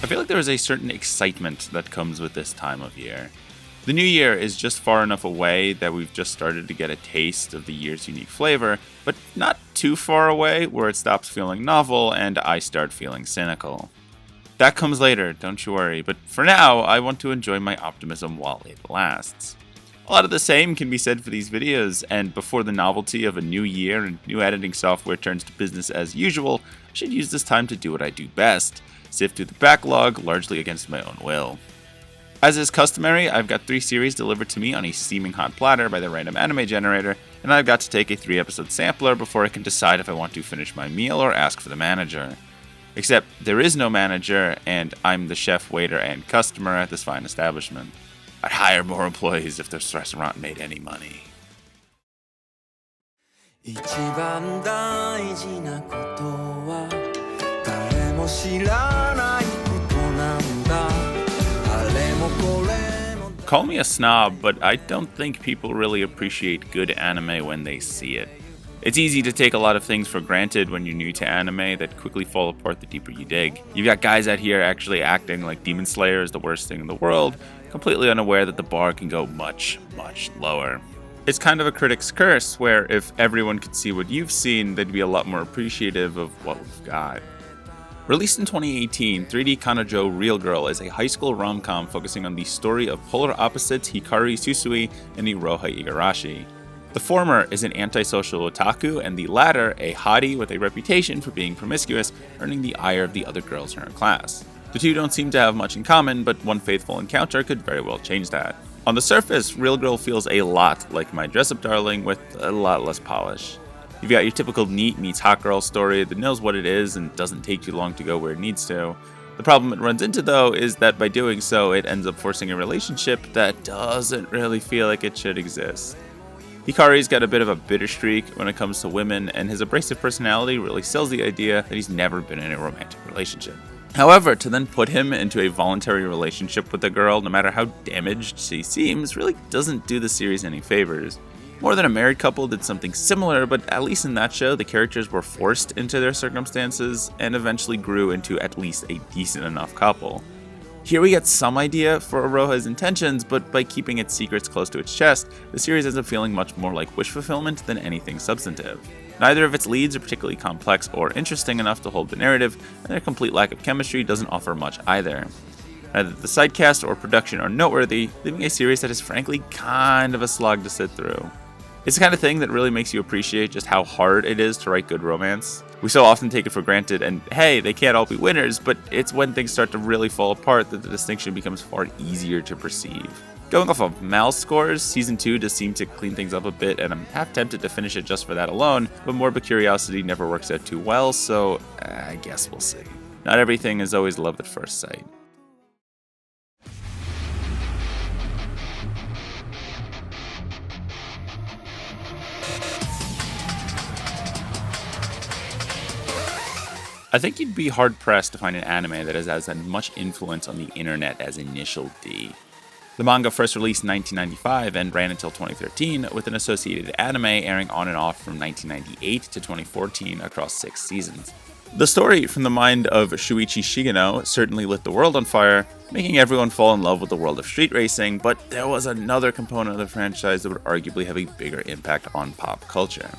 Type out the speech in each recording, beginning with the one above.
I feel like there is a certain excitement that comes with this time of year. The new year is just far enough away that we've just started to get a taste of the year's unique flavor, but not too far away where it stops feeling novel and I start feeling cynical. That comes later, don't you worry, but for now, I want to enjoy my optimism while it lasts. A lot of the same can be said for these videos, and before the novelty of a new year and new editing software turns to business as usual, I should use this time to do what I do best: sift through the backlog, largely against my own will. As is customary, I've got 3 series delivered to me on a steaming hot platter by the random anime generator, and I've got to take a 3-episode sampler before I can decide if I want to finish my meal or ask for the manager. Except there is no manager, and I'm the chef, waiter, and customer at this fine establishment. I'd hire more employees if this restaurant made any money. 一番大事なことは誰も知らないことなんだ。あれもこれも Call me a snob, but I don't think people really appreciate good anime when they see it. It's easy to take a lot of things for granted when you're new to anime that quickly fall apart the deeper you dig. You've got guys out here actually acting like Demon Slayer is the worst thing in the world, completely unaware that the bar can go much, much lower. It's kind of a critic's curse, where if everyone could see what you've seen, they'd be a lot more appreciative of what we've got. Released in 2018, 3D Kanojo Real Girl is a high school rom-com focusing on the story of polar opposites Hikari Susui and Iroha Igarashi. The former is an antisocial otaku, and the latter a hottie with a reputation for being promiscuous, earning the ire of the other girls in her class. The two don't seem to have much in common, but one faithful encounter could very well change that. On the surface, Real Girl feels a lot like My Dress-Up Darling with a lot less polish. You've got your typical neat meets hot girl story that knows what it is and doesn't take too long to go where it needs to. The problem it runs into, though, is that by doing so, it ends up forcing a relationship that doesn't really feel like it should exist. Hikari's got a bit of a bitter streak when it comes to women, and his abrasive personality really sells the idea that he's never been in a romantic relationship. However, to then put him into a voluntary relationship with a girl, no matter how damaged she seems, really doesn't do the series any favors. More Than a Married Couple did something similar, but at least in that show, the characters were forced into their circumstances and eventually grew into at least a decent enough couple. Here we get some idea for Iroha's intentions, but by keeping its secrets close to its chest, the series ends up feeling much more like wish fulfillment than anything substantive. Neither of its leads are particularly complex or interesting enough to hold the narrative, and their complete lack of chemistry doesn't offer much either. Neither the sidecast or production are noteworthy, leaving a series that is frankly kind of a slog to sit through. It's the kind of thing that really makes you appreciate just how hard it is to write good romance. We so often take it for granted, and hey, they can't all be winners, but it's when things start to really fall apart that the distinction becomes far easier to perceive. Going off of Mal's scores, Season 2 does seem to clean things up a bit, and I'm half tempted to finish it just for that alone, but morbid curiosity never works out too well, so I guess we'll see. Not everything is always love at first sight. I think you'd be hard-pressed to find an anime that has as much influence on the internet as Initial D. The manga first released in 1995 and ran until 2013, with an associated anime airing on and off from 1998 to 2014 across 6 seasons. The story from the mind of Shuichi Shigeno certainly lit the world on fire, making everyone fall in love with the world of street racing, but there was another component of the franchise that would arguably have a bigger impact on pop culture.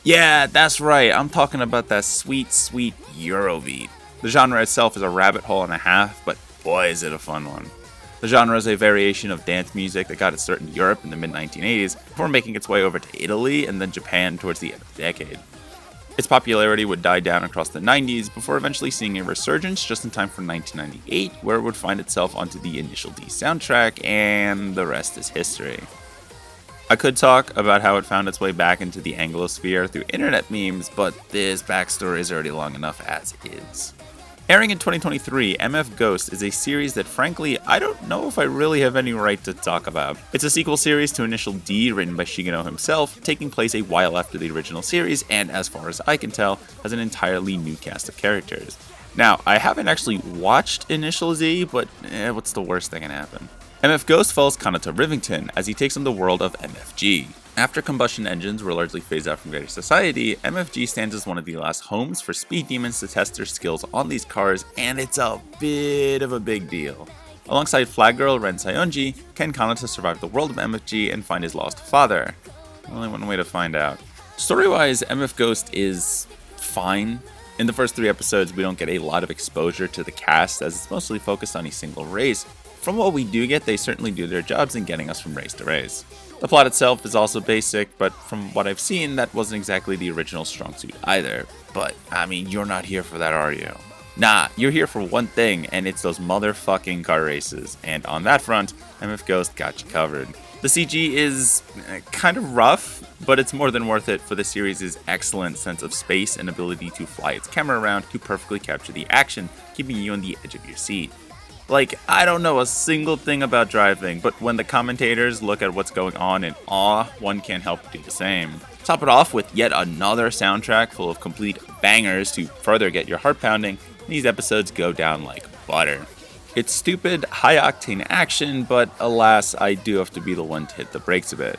Yeah, that's right, I'm talking about that sweet, sweet Eurobeat. The genre itself is a rabbit hole and a half, but boy is it a fun one. The genre is a variation of dance music that got its start in Europe in the mid-1980s, before making its way over to Italy and then Japan towards the end of the decade. Its popularity would die down across the 90s, before eventually seeing a resurgence just in time for 1998, where it would find itself onto the Initial D soundtrack, and the rest is history. I could talk about how it found its way back into the Anglosphere through internet memes, but this backstory is already long enough as is. Airing in 2023, MF Ghost is a series that frankly, I don't know if I really have any right to talk about. It's a sequel series to Initial D written by Shigeno himself, taking place a while after the original series, and as far as I can tell, has an entirely new cast of characters. Now, I haven't actually watched Initial Z, but what's the worst that can happen? MF Ghost follows Kanoto Rivington as he takes on the world of MFG. After combustion engines were largely phased out from greater society, MFG stands as one of the last homes for speed demons to test their skills on these cars, and it's a bit of a big deal. Alongside Flag Girl Ren Sayonji, Ken Kanojo survived the world of MFG and find his lost father. Only one way to find out. Story-wise, MF Ghost is fine. In the first 3 episodes, we don't get a lot of exposure to the cast, as it's mostly focused on a single race. From what we do get, they certainly do their jobs in getting us from race to race. The plot itself is also basic, but from what I've seen, that wasn't exactly the original strong suit either. But, I mean, you're not here for that, are you? Nah, you're here for one thing, and it's those motherfucking car races. And on that front, MF Ghost got you covered. The CG is kind of rough, but it's more than worth it for the series' excellent sense of space and ability to fly its camera around to perfectly capture the action, keeping you on the edge of your seat. Like, I don't know a single thing about driving, but when the commentators look at what's going on in awe, one can't help but do the same. Top it off with yet another soundtrack full of complete bangers to further get your heart pounding. These episodes go down like butter. It's stupid, high-octane action, but alas, I do have to be the one to hit the brakes a bit.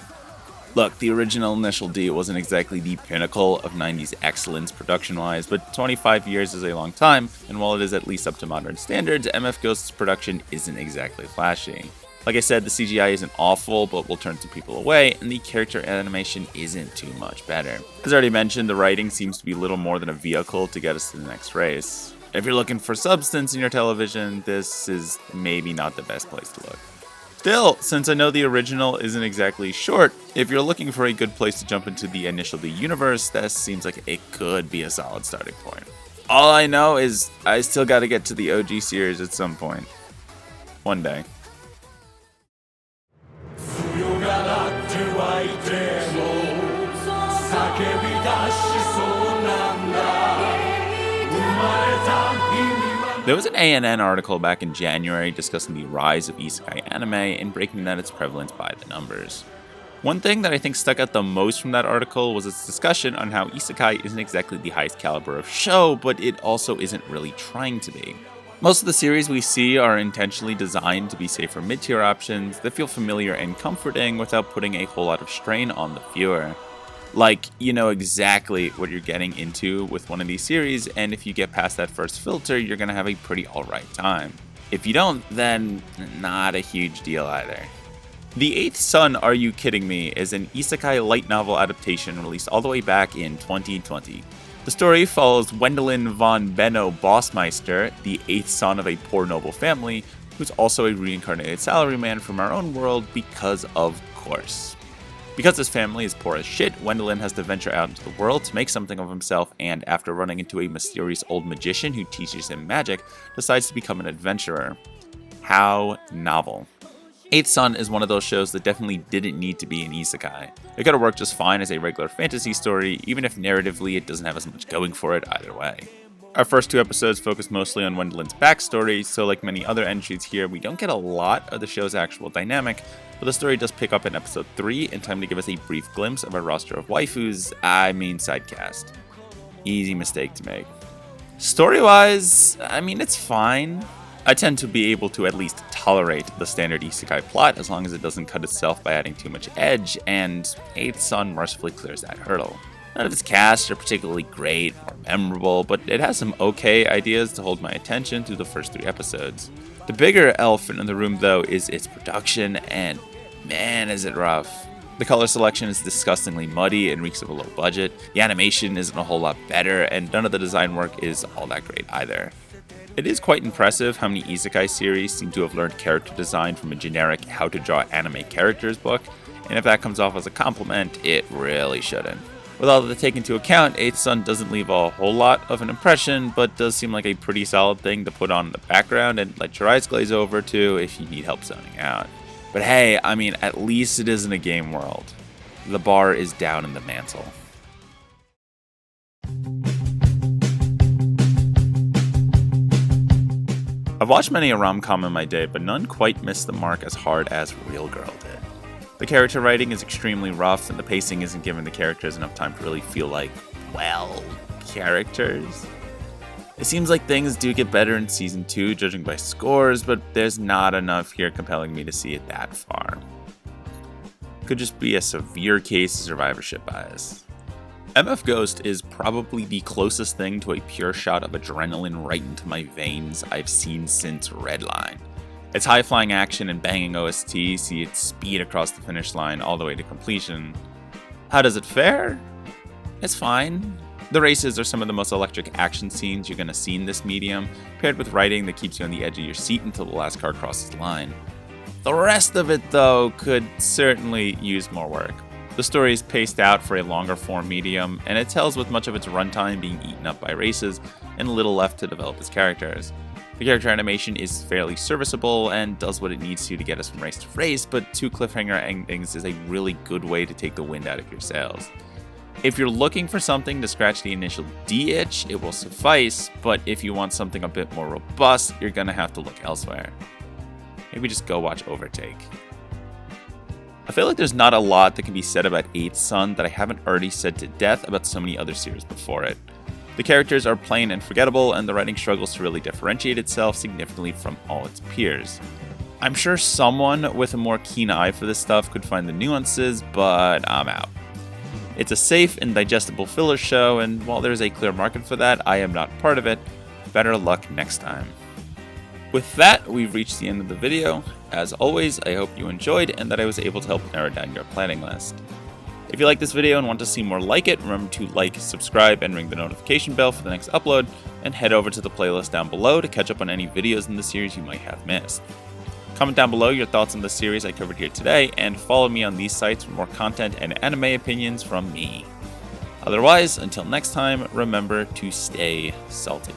Look, the original Initial D wasn't exactly the pinnacle of 90s excellence production-wise, but 25 years is a long time, and while it is at least up to modern standards, MF Ghost's production isn't exactly flashy. Like I said, the CGI isn't awful, but will turn some people away, and the character animation isn't too much better. As already mentioned, the writing seems to be little more than a vehicle to get us to the next race. If you're looking for substance in your television, this is maybe not the best place to look. Still, since I know the original isn't exactly short, if you're looking for a good place to jump into the Initial D universe, that seems like it could be a solid starting point. All I know is I still gotta get to the OG series at some point. One day. There was an ANN article back in January discussing the rise of isekai anime and breaking down its prevalence by the numbers. One thing that I think stuck out the most from that article was its discussion on how isekai isn't exactly the highest caliber of show, but it also isn't really trying to be. Most of the series we see are intentionally designed to be safer mid-tier options that feel familiar and comforting without putting a whole lot of strain on the viewer. Like, you know exactly what you're getting into with one of these series, and if you get past that first filter, you're gonna have a pretty alright time. If you don't, then not a huge deal either. The Eighth Son, Are You Kidding Me? Is an isekai light novel adaptation released all the way back in 2020. The story follows Wendelin von Benno Bossmeister, the eighth son of a poor noble family, who's also a reincarnated salaryman from our own world because of course. Because his family is poor as shit, Wendelin has to venture out into the world to make something of himself, and after running into a mysterious old magician who teaches him magic, decides to become an adventurer. How novel. Eighth Son is one of those shows that definitely didn't need to be an isekai. It could have worked just fine as a regular fantasy story, even if narratively it doesn't have as much going for it either way. Our first 2 episodes focus mostly on Wendelin's backstory, so like many other entries here, we don't get a lot of the show's actual dynamic, but the story does pick up in episode 3 in time to give us a brief glimpse of a roster of waifus, sidecast. Easy mistake to make. Story-wise, it's fine. I tend to be able to at least tolerate the standard isekai plot as long as it doesn't cut itself by adding too much edge, and Eighth Son mercifully clears that hurdle. None of its casts are particularly great or memorable, but it has some okay ideas to hold my attention through the first 3 episodes. The bigger elephant in the room, though, is its production, and man, is it rough. The color selection is disgustingly muddy and reeks of a low budget, the animation isn't a whole lot better, and none of the design work is all that great either. It is quite impressive how many isekai series seem to have learned character design from a generic how to draw anime characters book, and if that comes off as a compliment, it really shouldn't. With all of that taken into account, Eighth Son doesn't leave a whole lot of an impression, but does seem like a pretty solid thing to put on in the background and let your eyes glaze over to if you need help zoning out. But hey, at least it isn't a game world. The bar is down in the mantle. I've watched many a rom-com in my day, but none quite missed the mark as hard as Real Girl did. The character writing is extremely rough, and the pacing isn't giving the characters enough time to really feel like, characters. It seems like things do get better in Season 2, judging by scores, but there's not enough here compelling me to see it that far. could just be a severe case of survivorship bias. MF Ghost is probably the closest thing to a pure shot of adrenaline right into my veins I've seen since Redline. Its high-flying action and banging OST see its speed across the finish line all the way to completion. How does it fare? It's fine. The races are some of the most electric action scenes you're going to see in this medium, paired with writing that keeps you on the edge of your seat until the last car crosses the line. The rest of it, though, could certainly use more work. The story is paced out for a longer form medium, and it tells with much of its runtime being eaten up by races and little left to develop its characters. The character animation is fairly serviceable and does what it needs to get us from race to race, but 2 cliffhanger endings is a really good way to take the wind out of your sails. If you're looking for something to scratch the initial D itch, it will suffice, but if you want something a bit more robust, you're gonna have to look elsewhere. Maybe just go watch Overtake. I feel like there's not a lot that can be said about 8th Son that I haven't already said to death about so many other series before it. The characters are plain and forgettable, and the writing struggles to really differentiate itself significantly from all its peers. I'm sure someone with a more keen eye for this stuff could find the nuances, but I'm out. It's a safe and digestible filler show, and while there is a clear market for that, I am not part of it. Better luck next time. With that, we've reached the end of the video. As always, I hope you enjoyed and that I was able to help narrow down your planning list. If you like this video and want to see more like it, remember to like, subscribe, and ring the notification bell for the next upload, and head over to the playlist down below to catch up on any videos in the series you might have missed. Comment down below your thoughts on the series I covered here today, and follow me on these sites for more content and anime opinions from me. Otherwise, until next time, remember to stay salty.